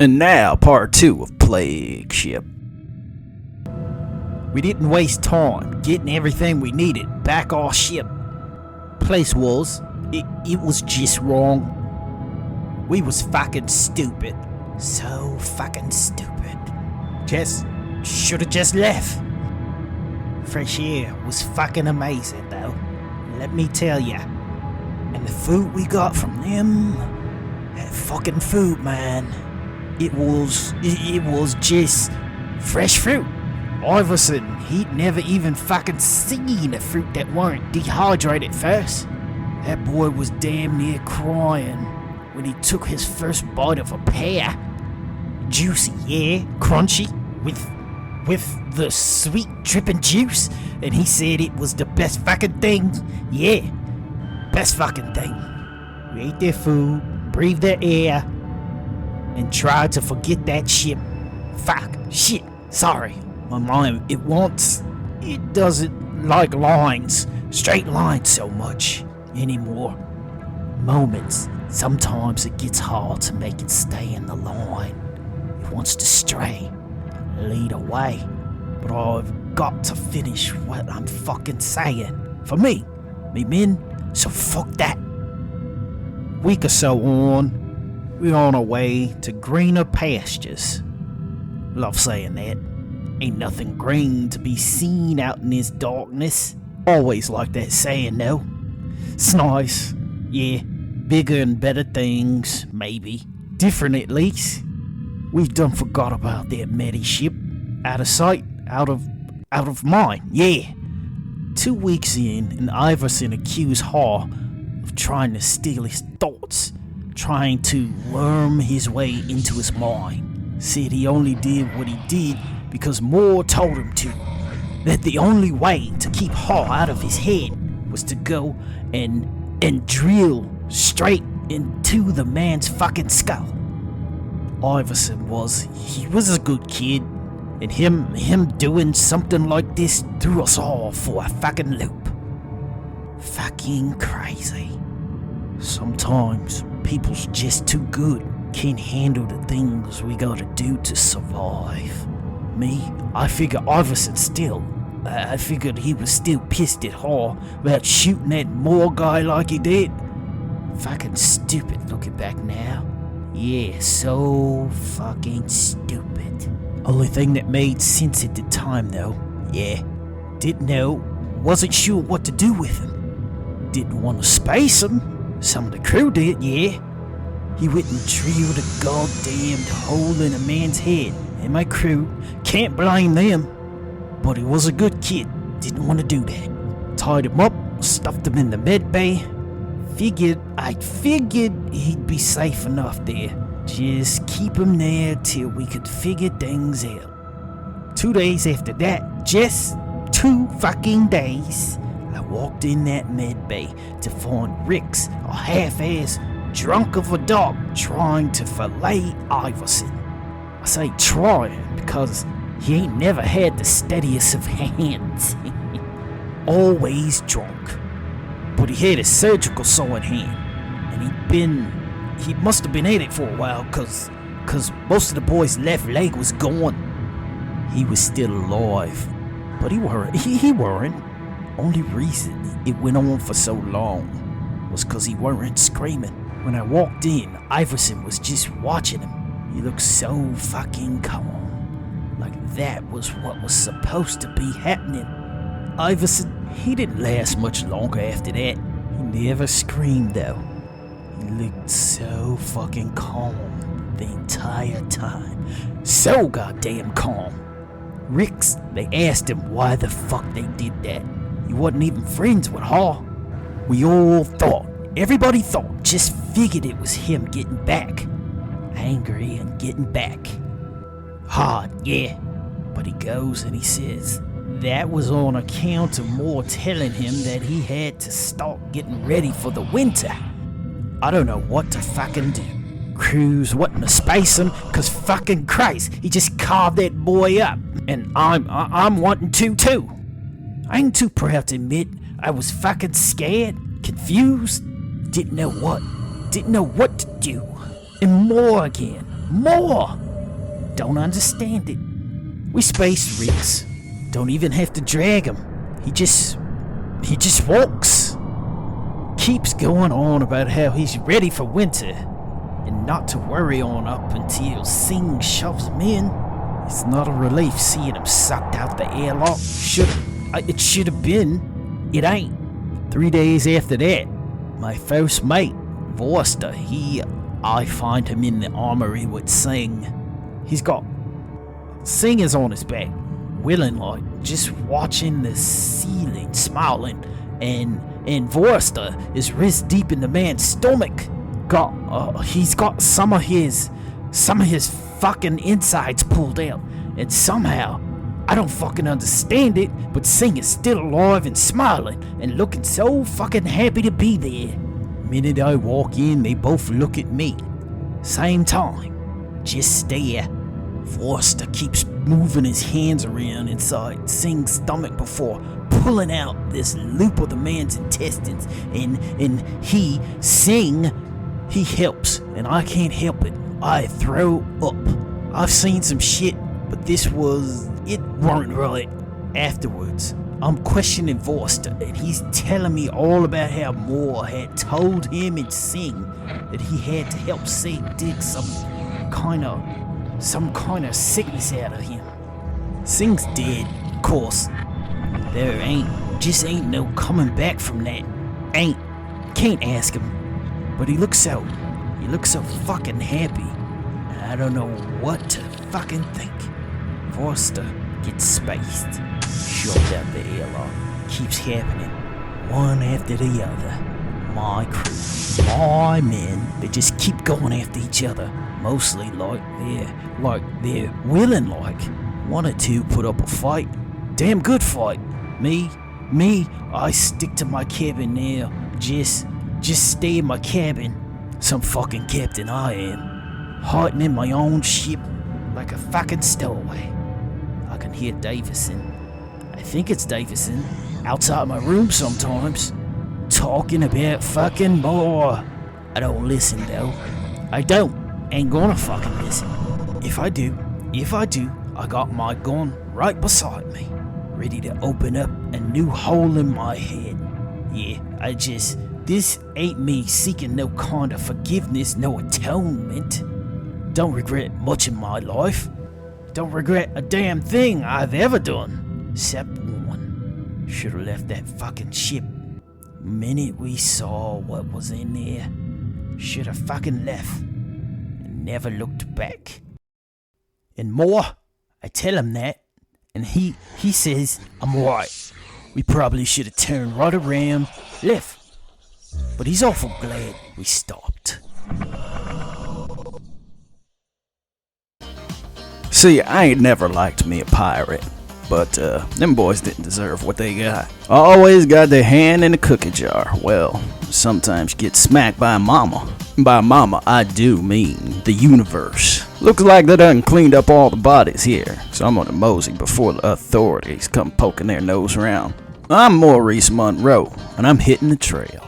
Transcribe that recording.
And now, part 2 of Plague Ship. We didn't waste time getting everything we needed back our ship. Place was, it was just wrong. We was fucking stupid. So fucking stupid. Should've just left. Fresh air was fucking amazing though, let me tell ya. And the food we got from them, that fucking food, man. It was just fresh fruit. Iverson, he'd never even fucking seen a fruit that weren't dehydrated first. That boy was damn near crying when he took his first bite of a pear. Juicy, yeah, crunchy, with the sweet dripping juice, and he said it was the best fucking thing. Yeah, best fucking thing. We ate their food, breathed their air, and tried to forget that ship. Fuck, shit, sorry. My mind, it doesn't like straight lines so much anymore. Moments, sometimes it gets hard to make it stay in the line. It wants to stray, lead away. But I've got to finish what I'm fucking saying. For me men, so fuck that. Week or so on, we're on our way to greener pastures. Love saying that. Ain't nothing green to be seen out in this darkness. Always like that saying though. It's nice. Yeah, bigger and better things, maybe. Different at least. We've done forgot about that Medi ship. Out of sight, out of mind, yeah. 2 weeks in, and Iverson accused Haw of trying to steal his thoughts. Trying to worm his way into his mind. Said he only did what he did because Moore told him to. That the only way to keep Haw out of his head was to go and drill straight into the man's fucking skull. Iverson was a good kid, and him doing something like this threw us all for a fucking loop. Fucking crazy. Sometimes people's just too good, can't handle the things we gotta do to survive. Me, I figured I figured he was still pissed at Haw about shooting that Moore guy like he did. Fucking stupid looking back now. Yeah, so fucking stupid. Only thing that made sense at the time though, yeah. Didn't know, wasn't sure what to do with him. Didn't want to space him. Some of the crew did, yeah. He went and drilled a goddamned hole in a man's head, and my crew, can't blame them. But he was a good kid, didn't want to do that. Tied him up, stuffed him in the med bay. I figured he'd be safe enough there. Just keep him there till we could figure things out. 2 days after that, just 2 fucking days, I walked in that med bay to find Ricks, a half-ass drunk of a dog, trying to fillet Iverson. I say trying because he ain't never had the steadiest of hands. Always drunk. But he had a surgical saw in hand, and he must have been at it for a while, cause most of the boy's left leg was gone. He was still alive, but he weren't. Only reason it went on for so long was cause he weren't screaming. When I walked in, Iverson was just watching him. He looked so fucking calm, like that was what was supposed to be happening. Iverson, he didn't last much longer after that. He never screamed though. He looked so fucking calm the entire time. So goddamn calm. Ricks, they asked him why the fuck they did that. He wasn't even friends with Haw. We all thought, everybody thought, just figured it was him getting back. Angry and getting back. Hard, yeah. But he goes and he says, that was on account of Moore telling him that he had to start getting ready for the winter. I don't know what to fucking do. Crews wanting to space him, cause fucking Christ, he just carved that boy up. And I'm wanting to too. I ain't too proud to admit I was fucking scared, confused, didn't know what to do. And more again, More! Don't understand it. We space rigs. Don't even have to drag him. He just walks. Keeps going on about how he's ready for winter and not to worry on up until Sing shoves him in. It's not a relief seeing him sucked out the airlock. It should have been. It ain't. 3 days after that, my first mate, Vorster, I find him in the armory with Sing. Sing is on his back, willing like, just watching the ceiling, smiling, and Vorster is wrist deep in the man's stomach. He's got some of his fucking insides pulled out, and somehow, I don't fucking understand it, but Sing is still alive and smiling and looking so fucking happy to be there. Minute I walk in, they both look at me. Same time, just stare. Forster keeps moving his hands around inside Sing's stomach before pulling out this loop of the man's intestines, and Sing helps, and I can't help it. I throw up. I've seen some shit, but it weren't right. Afterwards, I'm questioning Vorster, and he's telling me all about how Moore had told him and Sing that he had to help Sing dig some kind of sickness out of him. Sing's dead, of course. There ain't no coming back from that. Can't ask him. But he looks so fucking happy. I don't know what to fucking think. Forster gets spaced, shoved out the airlock. Keeps happening, one after the other. My crew, my men, they just keep going after each other. Mostly like they're willing like. One or two put up a fight. Damn good fight. Me, I stick to my cabin now. Just stay in my cabin. Some fucking captain I am. Hiding in my own ship like a fucking stowaway. I can hear Davison. I think it's Davison. Outside my room sometimes. Talking about fucking more. I don't listen though. I don't. Ain't gonna fucking listen. If I do, I got my gun right beside me, ready to open up a new hole in my head. Yeah, this ain't me seeking no kind of forgiveness, no atonement. Don't regret much in my life. Don't regret a damn thing I've ever done, except one. Should've left that fucking ship. Minute we saw what was in there, should've fucking left. Never looked back. And more, I tell him that, and he says I'm right. We probably should have turned right around, left. But he's awful glad we stopped. See, I ain't never liked me a pirate, but them boys didn't deserve what they got. Always got their hand in the cookie jar. Well, sometimes get smacked by mama. By mama, I do mean the universe. Looks like they done cleaned up all the bodies here, so I'm gonna mosey before the authorities come poking their nose around. I'm Maurice Monroe, and I'm hitting the trail.